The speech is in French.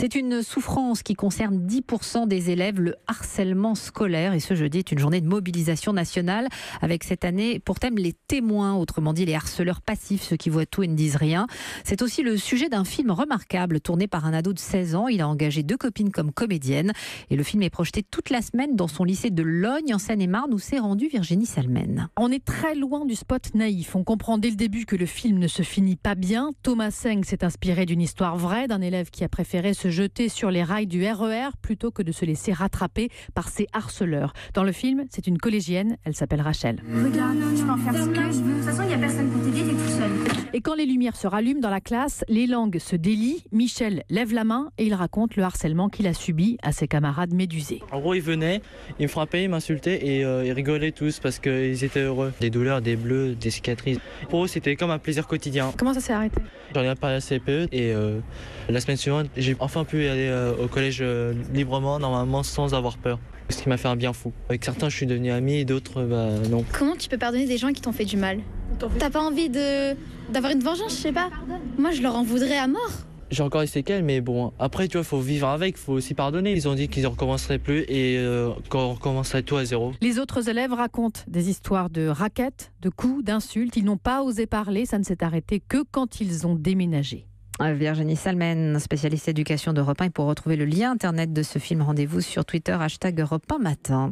C'est une souffrance qui concerne 10% des élèves, le harcèlement scolaire. Et ce jeudi est une journée de mobilisation nationale avec cette année pour thème les témoins, autrement dit les harceleurs passifs, ceux qui voient tout et ne disent rien. C'est aussi le sujet d'un film remarquable tourné par un ado de 16 ans. Il a engagé 2 copines comme comédiennes. Et le film est projeté toute la semaine dans son lycée de Logne en Seine-et-Marne où s'est rendue Virginie Salmen. On est très loin du spot naïf. On comprend dès le début que le film ne se finit pas bien. Thomas Seng s'est inspiré d'une histoire vraie d'un élève qui a préféré se jeter sur les rails du RER plutôt que de se laisser rattraper par ses harceleurs. Dans le film, c'est une collégienne, elle s'appelle Rachel. Regarde, je peux en faire ce que je veux. De toute façon, il n'y a personne pour t'aider, t'es tout seul. Et quand les lumières se rallument dans la classe, les langues se délient. Michel lève la main et il raconte le harcèlement qu'il a subi à ses camarades médusés. En gros, ils venaient, ils me frappaient, ils m'insultaient et ils rigolaient tous parce qu'ils étaient heureux. Des douleurs, des bleus, des cicatrices. Pour eux, c'était comme un plaisir quotidien. Comment ça s'est arrêté ? J'en ai parlé à la CPE et la semaine suivante, j'ai enfin pu aller au collège librement, normalement, sans avoir peur. Ce qui m'a fait un bien fou. Avec certains, je suis devenu ami et d'autres, non. Comment tu peux pardonner des gens qui t'ont fait du mal ? T'as pas envie d'avoir une vengeance, je sais pas. Moi, je leur en voudrais à mort. J'ai encore les séquelles, mais bon, après, tu vois, il faut vivre avec, il faut aussi pardonner. Ils ont dit qu'ils ne recommenceraient plus et qu'on recommencerait tout à zéro. Les autres élèves racontent des histoires de raquettes, de coups, d'insultes. Ils n'ont pas osé parler, ça ne s'est arrêté que quand ils ont déménagé. Virginie Salmen, spécialiste éducation d'Europe 1. Et pour retrouver le lien internet de ce film, rendez-vous sur Twitter, #Europe 1 Matin.